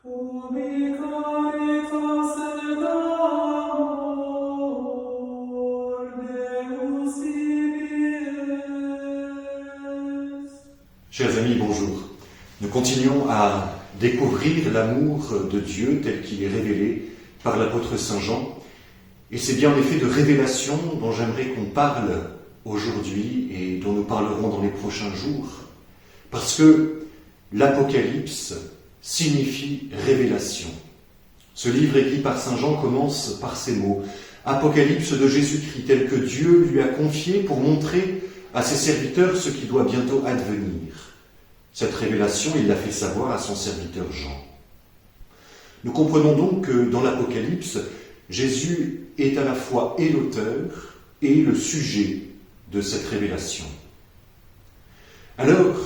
Chers amis, bonjour. Nous continuons à découvrir l'amour de Dieu tel qu'il est révélé par l'apôtre Saint Jean. Et c'est bien en effet de révélation dont j'aimerais qu'on parle aujourd'hui et dont nous parlerons dans les prochains jours. Parce que l'Apocalypse signifie révélation. Ce livre écrit par Saint Jean commence par ces mots. Apocalypse de Jésus-Christ, tel que Dieu lui a confié pour montrer à ses serviteurs ce qui doit bientôt advenir. Cette révélation, il l'a fait savoir à son serviteur Jean. Nous comprenons donc que dans l'Apocalypse, Jésus est à la fois et l'auteur et le sujet de cette révélation. Alors,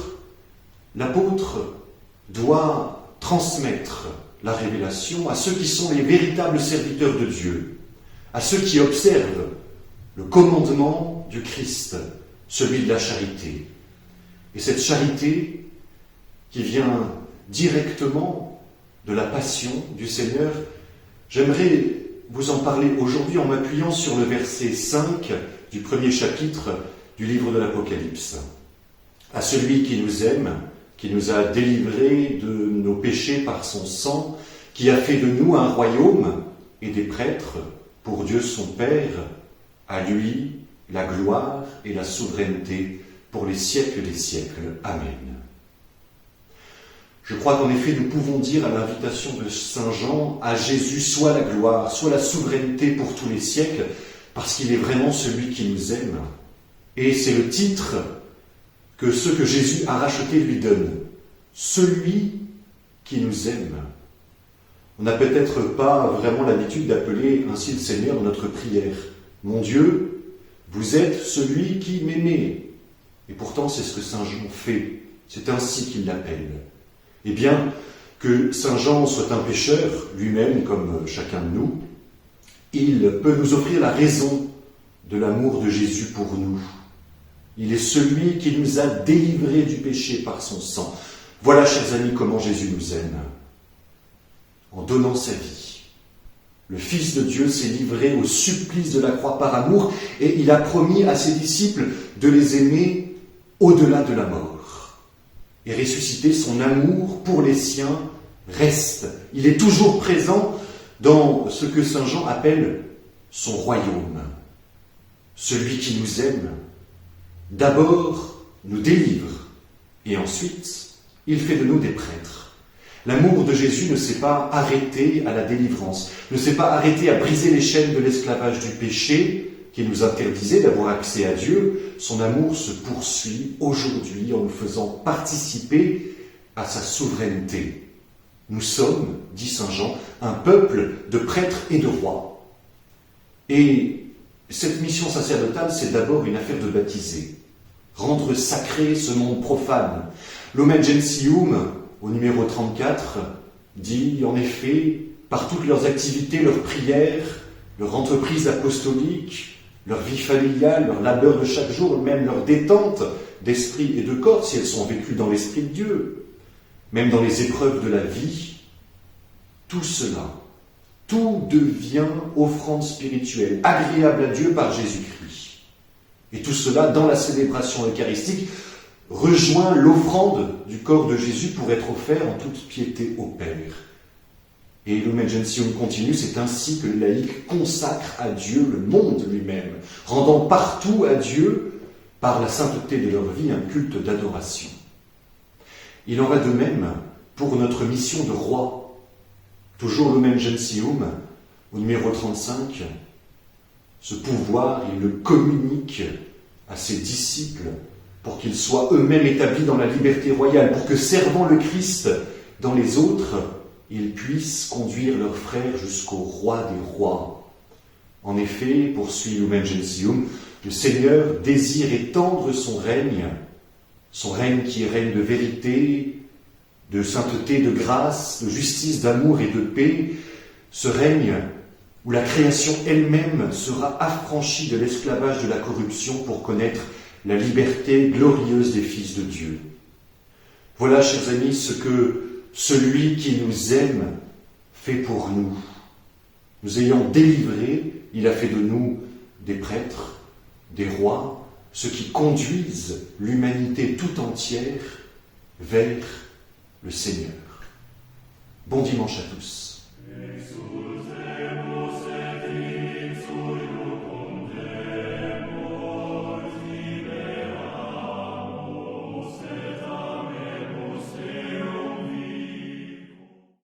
l'apôtre doit transmettre la révélation à ceux qui sont les véritables serviteurs de Dieu, à ceux qui observent le commandement du Christ, celui de la charité. Et cette charité qui vient directement de la passion du Seigneur, j'aimerais vous en parler aujourd'hui en m'appuyant sur le verset 5 du premier chapitre du livre de l'Apocalypse. À celui qui nous aime, qui nous a délivrés de nos péchés par son sang, qui a fait de nous un royaume et des prêtres pour Dieu son Père, à lui la gloire et la souveraineté pour les siècles des siècles. Amen. Je crois qu'en effet, nous pouvons dire à l'invitation de Saint Jean, à Jésus, soit la gloire, soit la souveraineté pour tous les siècles, parce qu'il est vraiment celui qui nous aime. Et c'est le titre que ceux que Jésus a rachetés lui donnent. Celui qui nous aime. On n'a peut-être pas vraiment l'habitude d'appeler ainsi le Seigneur dans notre prière. Mon Dieu, vous êtes celui qui m'aimait. Et pourtant, c'est ce que Saint Jean fait. C'est ainsi qu'il l'appelle. Eh bien, que Saint Jean soit un pécheur, lui-même comme chacun de nous, il peut nous offrir la raison de l'amour de Jésus pour nous. Il est celui qui nous a délivrés du péché par son sang. Voilà, chers amis, comment Jésus nous aime. En donnant sa vie. Le Fils de Dieu s'est livré au supplice de la croix par amour et il a promis à ses disciples de les aimer au-delà de la mort. Et ressusciter, son amour pour les siens reste. Il est toujours présent dans ce que Saint Jean appelle son royaume. Celui qui nous aime, d'abord nous délivre, et ensuite il fait de nous des prêtres. L'amour de Jésus ne s'est pas arrêté à la délivrance, ne s'est pas arrêté à briser les chaînes de l'esclavage du péché qui nous interdisait d'avoir accès à Dieu. Son amour se poursuit aujourd'hui en nous faisant participer à sa souveraineté. Nous sommes, dit Saint Jean, un peuple de prêtres et de rois. Et cette mission sacerdotale, c'est d'abord une affaire de baptisés. Rendre sacré ce monde profane. Lumen Gentium, au numéro 34, dit en effet, par toutes leurs activités, leurs prières, leur entreprise apostolique, leur vie familiale, leur labeur de chaque jour, même leur détente d'esprit et de corps, si elles sont vécues dans l'Esprit de Dieu, même dans les épreuves de la vie, tout cela, tout devient offrande spirituelle, agréable à Dieu par Jésus-Christ. Et tout cela, dans la célébration eucharistique, rejoint l'offrande du corps de Jésus pour être offert en toute piété au Père. Et Lumen Gentium continue, c'est ainsi que les laïcs consacrent à Dieu le monde lui-même, rendant partout à Dieu, par la sainteté de leur vie, un culte d'adoration. Il en va de même pour notre mission de roi. Toujours Lumen Gentium, au numéro 35, ce pouvoir, il le communique à ses disciples pour qu'ils soient eux-mêmes établis dans la liberté royale, pour que, servant le Christ dans les autres, ils puissent conduire leurs frères jusqu'au roi des rois. En effet, poursuit Lumen Gentium, le Seigneur désire étendre son règne qui est règne de vérité, de sainteté, de grâce, de justice, d'amour et de paix, ce règne où la création elle-même sera affranchie de l'esclavage de la corruption pour connaître la liberté glorieuse des fils de Dieu. Voilà, chers amis, ce que celui qui nous aime fait pour nous. Nous ayant délivrés, il a fait de nous des prêtres, des rois, ceux qui conduisent l'humanité tout entière vers le Seigneur. Bon dimanche à tous.